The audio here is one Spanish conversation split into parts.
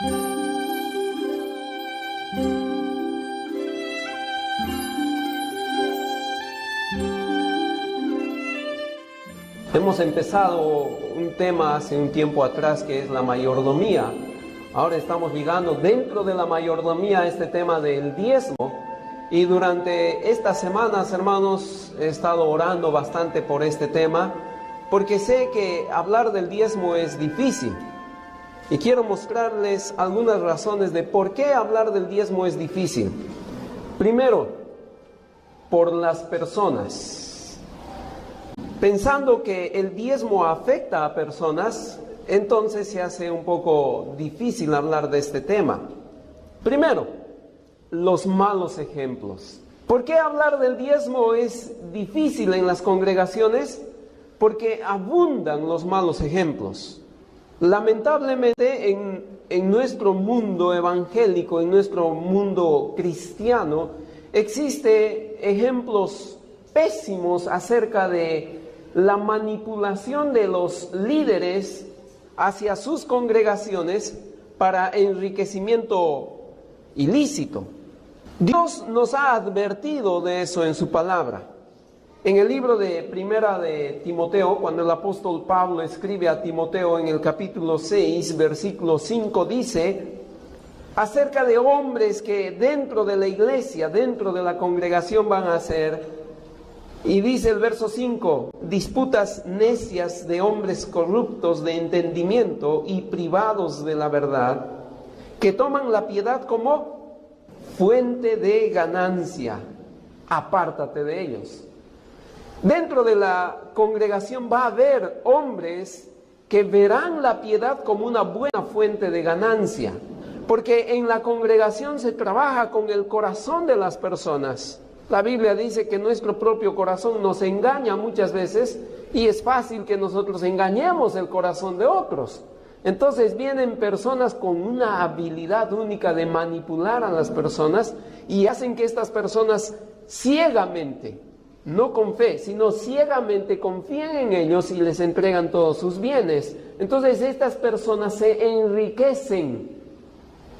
Hemos empezado un tema hace un tiempo atrás que es la mayordomía. Ahora estamos llegando dentro de la mayordomía a este tema del diezmo. Y durante estas semanas, hermanos, he estado orando bastante por este tema, porque sé que hablar del diezmo es difícil. Y quiero mostrarles algunas razones de por qué hablar del diezmo es difícil. Primero, por las personas. Pensando que el diezmo afecta a personas, entonces se hace un poco difícil hablar de este tema. Primero, los malos ejemplos. ¿Por qué hablar del diezmo es difícil en las congregaciones? Porque abundan los malos ejemplos. Lamentablemente en nuestro mundo evangélico, en nuestro mundo cristiano, existen ejemplos pésimos acerca de la manipulación de los líderes hacia sus congregaciones para enriquecimiento ilícito. Dios nos ha advertido de eso en su palabra. En el libro de Primera de Timoteo, cuando el apóstol Pablo escribe a Timoteo en el capítulo 6, versículo 5, dice acerca de hombres que dentro de la iglesia, dentro de la congregación van a ser, y dice el verso 5, disputas necias de hombres corruptos de entendimiento y privados de la verdad, que toman la piedad como fuente de ganancia. Apártate de ellos. Dentro de la congregación va a haber hombres que verán la piedad como una buena fuente de ganancia, porque en la congregación se trabaja con el corazón de las personas. La Biblia dice que nuestro propio corazón nos engaña muchas veces y es fácil que nosotros engañemos el corazón de otros. Entonces vienen personas con una habilidad única de manipular a las personas y hacen que estas personas ciegamente, no con fe, sino ciegamente confíen en ellos y les entregan todos sus bienes. Entonces estas personas se enriquecen.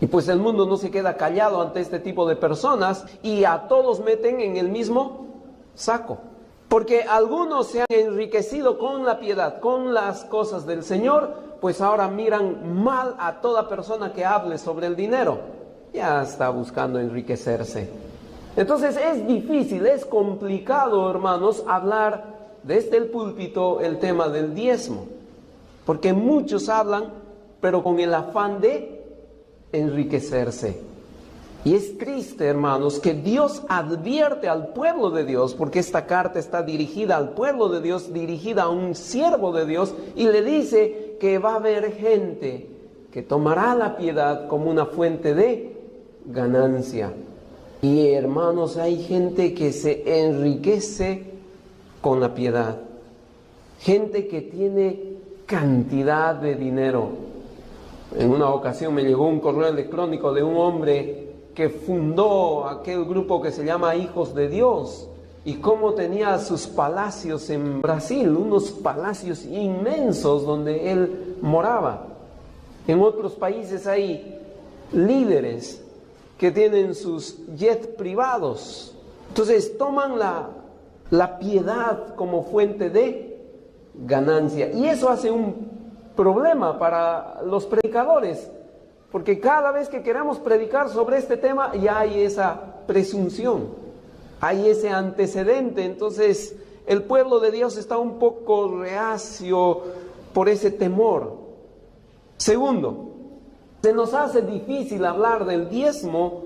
Y pues el mundo no se queda callado ante este tipo de personas y a todos meten en el mismo saco. Porque algunos se han enriquecido con la piedad, con las cosas del Señor, pues ahora miran mal a toda persona que hable sobre el dinero. Ya está buscando enriquecerse. Entonces es difícil, es complicado, hermanos, hablar desde el púlpito el tema del diezmo. Porque muchos hablan, pero con el afán de enriquecerse. Y es triste, hermanos, que Dios advierte al pueblo de Dios, porque esta carta está dirigida al pueblo de Dios, dirigida a un siervo de Dios, y le dice que va a haber gente que tomará la piedad como una fuente de ganancia. Y hermanos, hay gente que se enriquece con la piedad, gente que tiene cantidad de dinero. En una ocasión me llegó un correo electrónico de un hombre que fundó aquel grupo que se llama Hijos de Dios, y cómo tenía sus palacios en Brasil, unos palacios inmensos donde él moraba. En otros países hay líderes que tienen sus jets privados. Entonces toman la piedad como fuente de ganancia, y eso hace un problema para los predicadores, porque cada vez que queremos predicar sobre este tema ya hay esa presunción, hay ese antecedente. Entonces el pueblo de Dios está un poco reacio por ese temor. Segundo, se nos hace difícil hablar del diezmo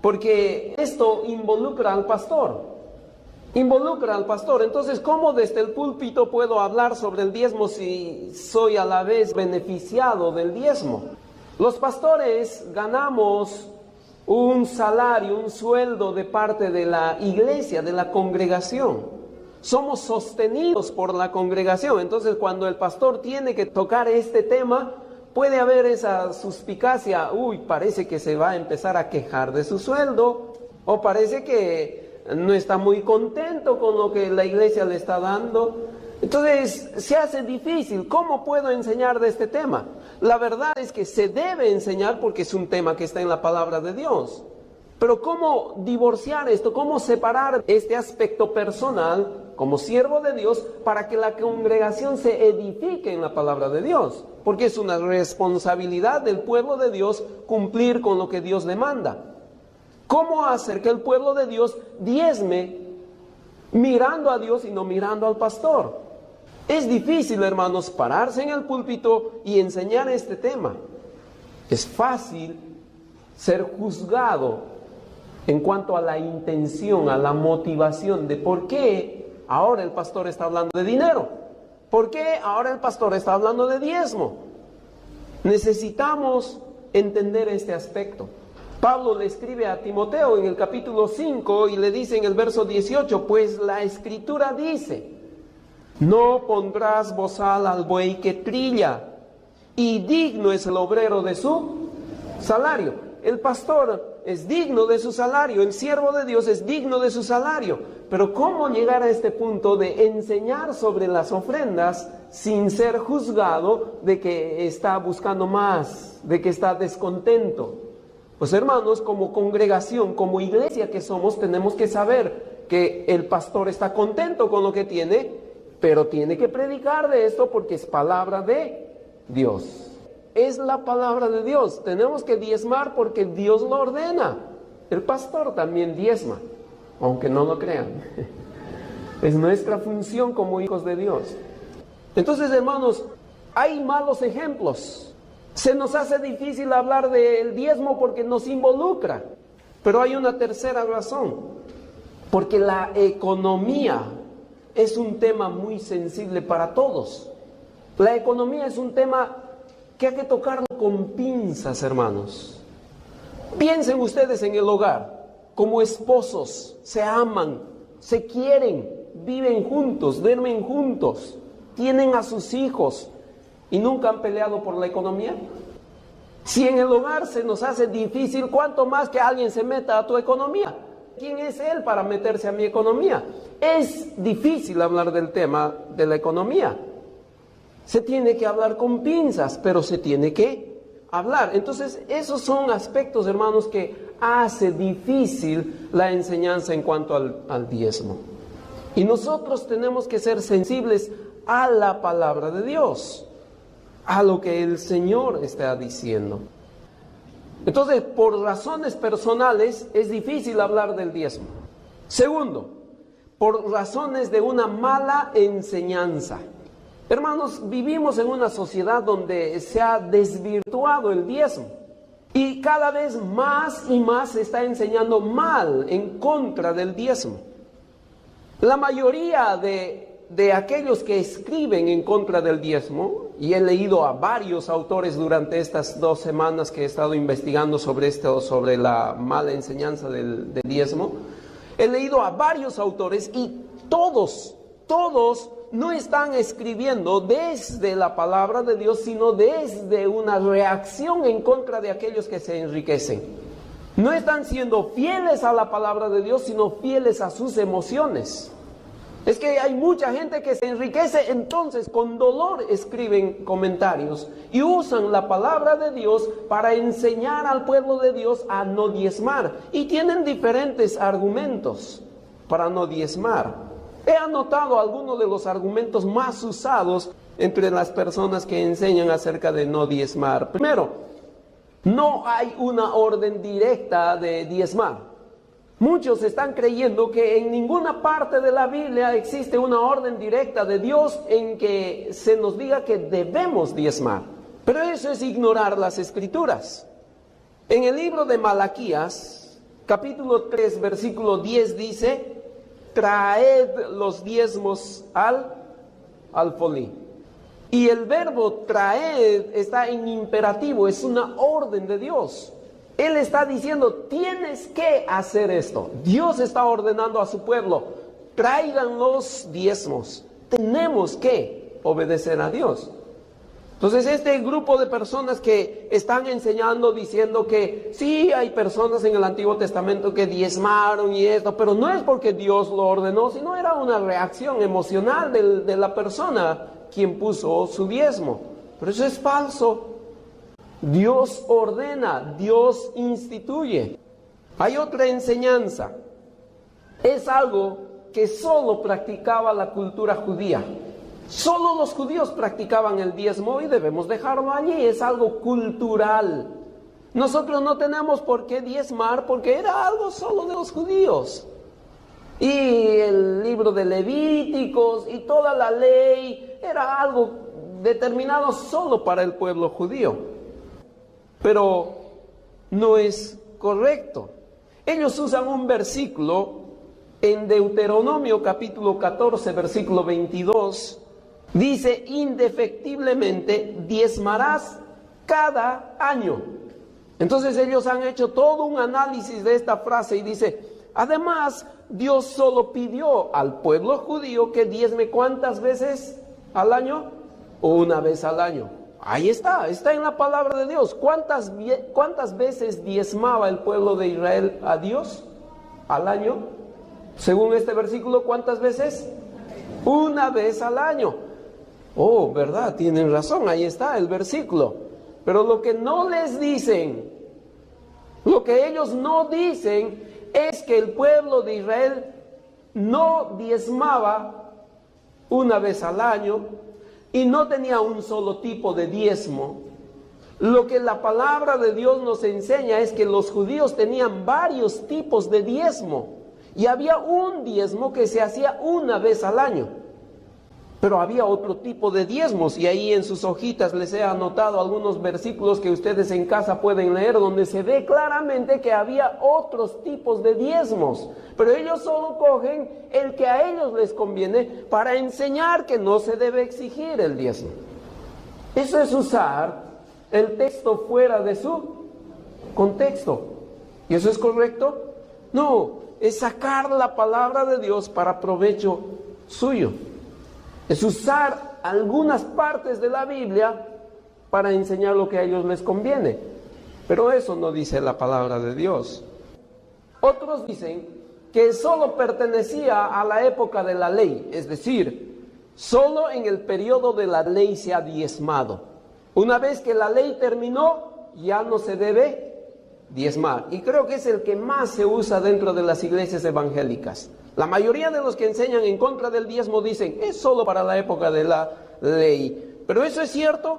porque esto involucra al pastor. Entonces, ¿cómo desde el púlpito puedo hablar sobre el diezmo si soy a la vez beneficiado del diezmo? Los pastores ganamos un salario, un sueldo de parte de la iglesia, de la congregación. Somos sostenidos por la congregación. Entonces, cuando el pastor tiene que tocar este tema, puede haber esa suspicacia. Parece que se va a empezar a quejar de su sueldo, o parece que no está muy contento con lo que la iglesia le está dando. Entonces se hace difícil. ¿Cómo puedo enseñar de este tema? La verdad es que se debe enseñar porque es un tema que está en la palabra de Dios. Pero ¿cómo divorciar esto? ¿Cómo separar este aspecto personal como siervo de Dios para que la congregación se edifique en la palabra de Dios? Porque es una responsabilidad del pueblo de Dios cumplir con lo que Dios demanda. ¿Cómo hacer que el pueblo de Dios diezme mirando a Dios y no mirando al pastor? Es difícil, hermanos, pararse en el púlpito y enseñar este tema. Es fácil ser juzgado en cuanto a la intención, a la motivación de por qué ahora el pastor está hablando de dinero. ¿Por qué ahora el pastor está hablando de diezmo? Necesitamos entender este aspecto. Pablo le escribe a Timoteo en el capítulo 5 y le dice en el verso 18, pues la escritura dice, no pondrás bozal al buey que trilla, y digno es el obrero de su salario. El pastor es digno de su salario, el siervo de Dios es digno de su salario. Pero ¿cómo llegar a este punto de enseñar sobre las ofrendas sin ser juzgado de que está buscando más, de que está descontento? Pues hermanos, como congregación, como iglesia que somos, tenemos que saber que el pastor está contento con lo que tiene, pero tiene que predicar de esto porque es palabra de Dios. Es la palabra de Dios. Tenemos que diezmar porque Dios lo ordena. El pastor también diezma, aunque no lo crean. Es nuestra función como hijos de Dios. Entonces, hermanos, hay malos ejemplos. Se nos hace difícil hablar del diezmo porque nos involucra. Pero hay una tercera razón. Porque la economía es un tema muy sensible para todos. La economía es un tema que hay que tocarlo con pinzas, hermanos. Piensen ustedes en el hogar, como esposos, se aman, se quieren, viven juntos, duermen juntos, tienen a sus hijos y nunca han peleado por la economía. Si en el hogar se nos hace difícil, ¿cuánto más que alguien se meta a tu economía? ¿Quién es él para meterse a mi economía? Es difícil hablar del tema de la economía. Se tiene que hablar con pinzas, pero se tiene que hablar. Entonces, esos son aspectos, hermanos, que hace difícil la enseñanza en cuanto al diezmo. Y nosotros tenemos que ser sensibles a la palabra de Dios, a lo que el Señor está diciendo. Entonces, por razones personales, es difícil hablar del diezmo. Segundo, por razones de una mala enseñanza. Hermanos, vivimos en una sociedad donde se ha desvirtuado el diezmo y cada vez más y más se está enseñando mal en contra del diezmo. La mayoría de aquellos que escriben en contra del diezmo, y he leído a varios autores durante estas 2 semanas que he estado investigando sobre esto, sobre la mala enseñanza del diezmo, he leído a varios autores y todos no están escribiendo desde la palabra de Dios, sino desde una reacción en contra de aquellos que se enriquecen. No están siendo fieles a la palabra de Dios, sino fieles a sus emociones. Es que hay mucha gente que se enriquece, entonces con dolor escriben comentarios y usan la palabra de Dios para enseñar al pueblo de Dios a no diezmar. Y tienen diferentes argumentos para no diezmar. He anotado algunos de los argumentos más usados entre las personas que enseñan acerca de no diezmar. Primero, no hay una orden directa de diezmar. Muchos están creyendo que en ninguna parte de la Biblia existe una orden directa de Dios en que se nos diga que debemos diezmar. Pero eso es ignorar las Escrituras. En el libro de Malaquías, capítulo 3, versículo 10 dice: traed los diezmos al alfolí. Y el verbo traed está en imperativo, es una orden de Dios. Él está diciendo, tienes que hacer esto. Dios está ordenando a su pueblo, traigan los diezmos. Tenemos que obedecer a Dios. Entonces este grupo de personas que están enseñando diciendo que sí hay personas en el Antiguo Testamento que diezmaron y esto, pero no es porque Dios lo ordenó, sino era una reacción emocional de la persona quien puso su diezmo. Pero eso es falso. Dios ordena, Dios instituye. Hay otra enseñanza. Es algo que solo practicaba la cultura judía. Solo los judíos practicaban el diezmo y debemos dejarlo allí. Es algo cultural. Nosotros no tenemos por qué diezmar porque era algo solo de los judíos. Y el libro de Levíticos y toda la ley era algo determinado solo para el pueblo judío. Pero no es correcto. Ellos usan un versículo en Deuteronomio capítulo 14, versículo 22. Dice, indefectiblemente diezmarás cada año. Entonces ellos han hecho todo un análisis de esta frase y dice, además, Dios solo pidió al pueblo judío que diezme ¿cuántas veces al año? Una vez al año. Ahí está en la palabra de Dios. ¿Cuántas veces diezmaba el pueblo de Israel a Dios al año? Según este versículo, ¿cuántas veces? Una vez al año. Oh, verdad, tienen razón, ahí está el versículo. Pero lo que no les dicen, lo que ellos no dicen es que el pueblo de Israel no diezmaba una vez al año y no tenía un solo tipo de diezmo. Lo que la palabra de Dios nos enseña es que los judíos tenían varios tipos de diezmo y había un diezmo que se hacía una vez al año. Pero había otro tipo de diezmos y ahí en sus hojitas les he anotado algunos versículos que ustedes en casa pueden leer donde se ve claramente que había otros tipos de diezmos. Pero ellos solo cogen el que a ellos les conviene para enseñar que no se debe exigir el diezmo. Eso es usar el texto fuera de su contexto. ¿Y eso es correcto? No, es sacar la palabra de Dios para provecho suyo. Es usar algunas partes de la Biblia para enseñar lo que a ellos les conviene. Pero eso no dice la palabra de Dios. Otros dicen que solo pertenecía a la época de la ley, es decir, solo en el periodo de la ley se ha diezmado. Una vez que la ley terminó, ya no se debe diezmar. Y creo que es el que más se usa dentro de las iglesias evangélicas. La mayoría de los que enseñan en contra del diezmo dicen, es solo para la época de la ley. ¿Pero eso es cierto?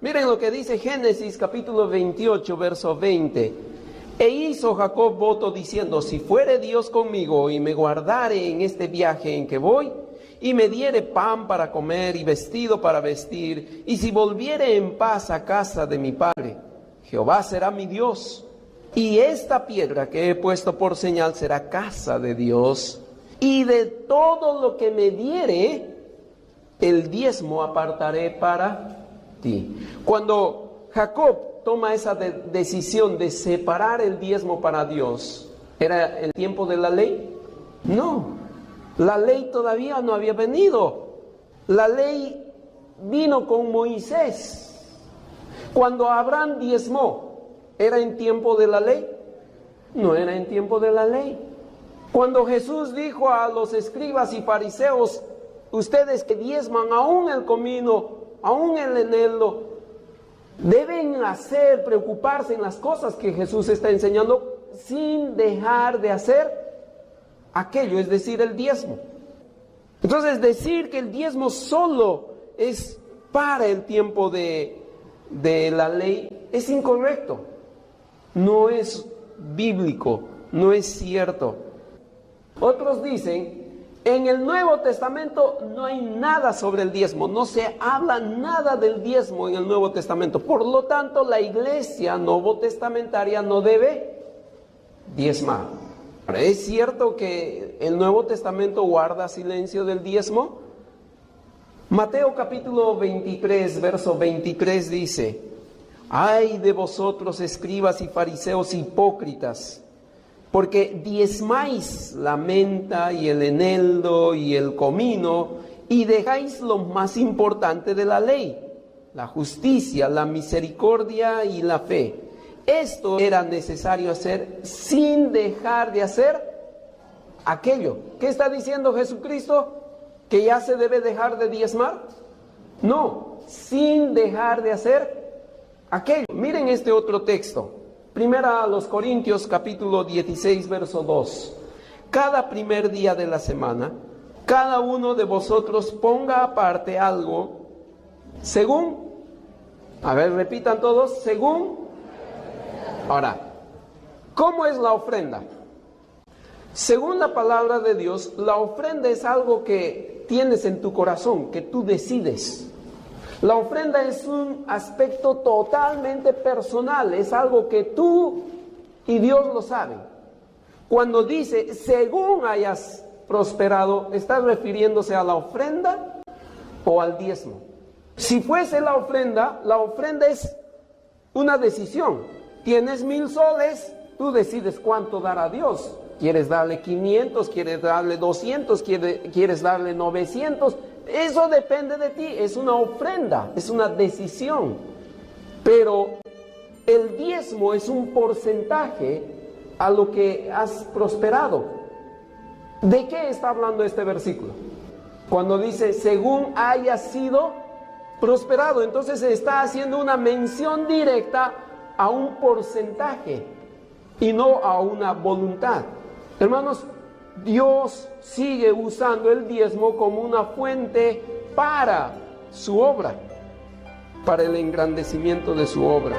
Miren lo que dice Génesis capítulo 28, verso 20. E hizo Jacob voto diciendo, si fuere Dios conmigo y me guardare en este viaje en que voy, y me diere pan para comer y vestido para vestir, y si volviere en paz a casa de mi padre, Jehová será mi Dios, y esta piedra que he puesto por señal será casa de Dios. Y de todo lo que me diere, el diezmo apartaré para ti. Cuando Jacob toma esa decisión de separar el diezmo para Dios, ¿era el tiempo de la ley? No, la ley todavía no había venido. La ley vino con Moisés. Cuando Abraham diezmó, ¿era en tiempo de la ley? No era en tiempo de la ley. Cuando Jesús dijo a los escribas y fariseos, ustedes que diezman aún el comino, aún el eneldo, deben preocuparse en las cosas que Jesús está enseñando sin dejar de hacer aquello, es decir, el diezmo. Entonces decir que el diezmo solo es para el tiempo de la ley es incorrecto, no es bíblico, no es cierto. Otros dicen, en el Nuevo Testamento no hay nada sobre el diezmo, no se habla nada del diezmo en el Nuevo Testamento. Por lo tanto, la iglesia novotestamentaria no debe diezmar. Ahora, ¿es cierto que el Nuevo Testamento guarda silencio del diezmo? Mateo capítulo 23, verso 23 dice, ay de vosotros escribas y fariseos hipócritas, porque diezmáis la menta y el eneldo y el comino y dejáis lo más importante de la ley, la justicia, la misericordia y la fe. Esto era necesario hacer sin dejar de hacer aquello. ¿Qué está diciendo Jesucristo? ¿Que ya se debe dejar de diezmar? No, sin dejar de hacer aquello. Miren este otro texto. Primera a los Corintios, capítulo 16, verso 2. Cada primer día de la semana, cada uno de vosotros ponga aparte algo según, a ver, repitan todos, según. Ahora, ¿cómo es la ofrenda? Según la palabra de Dios, la ofrenda es algo que tienes en tu corazón, que tú decides. La ofrenda es un aspecto totalmente personal, es algo que tú y Dios lo saben. Cuando dice, según hayas prosperado, ¿estás refiriéndose a la ofrenda o al diezmo? Si fuese la ofrenda es una decisión. Tienes 1,000 soles, tú decides cuánto dar a Dios. ¿Quieres darle 500? ¿Quieres darle 200? ¿Quieres darle 900? Eso depende de ti, es una ofrenda, es una decisión. Pero el diezmo es un porcentaje a lo que has prosperado. ¿De qué está hablando este versículo? Cuando dice, según haya sido prosperado, entonces se está haciendo una mención directa a un porcentaje y no a una voluntad. Hermanos, Dios sigue usando el diezmo como una fuente para su obra, para el engrandecimiento de su obra.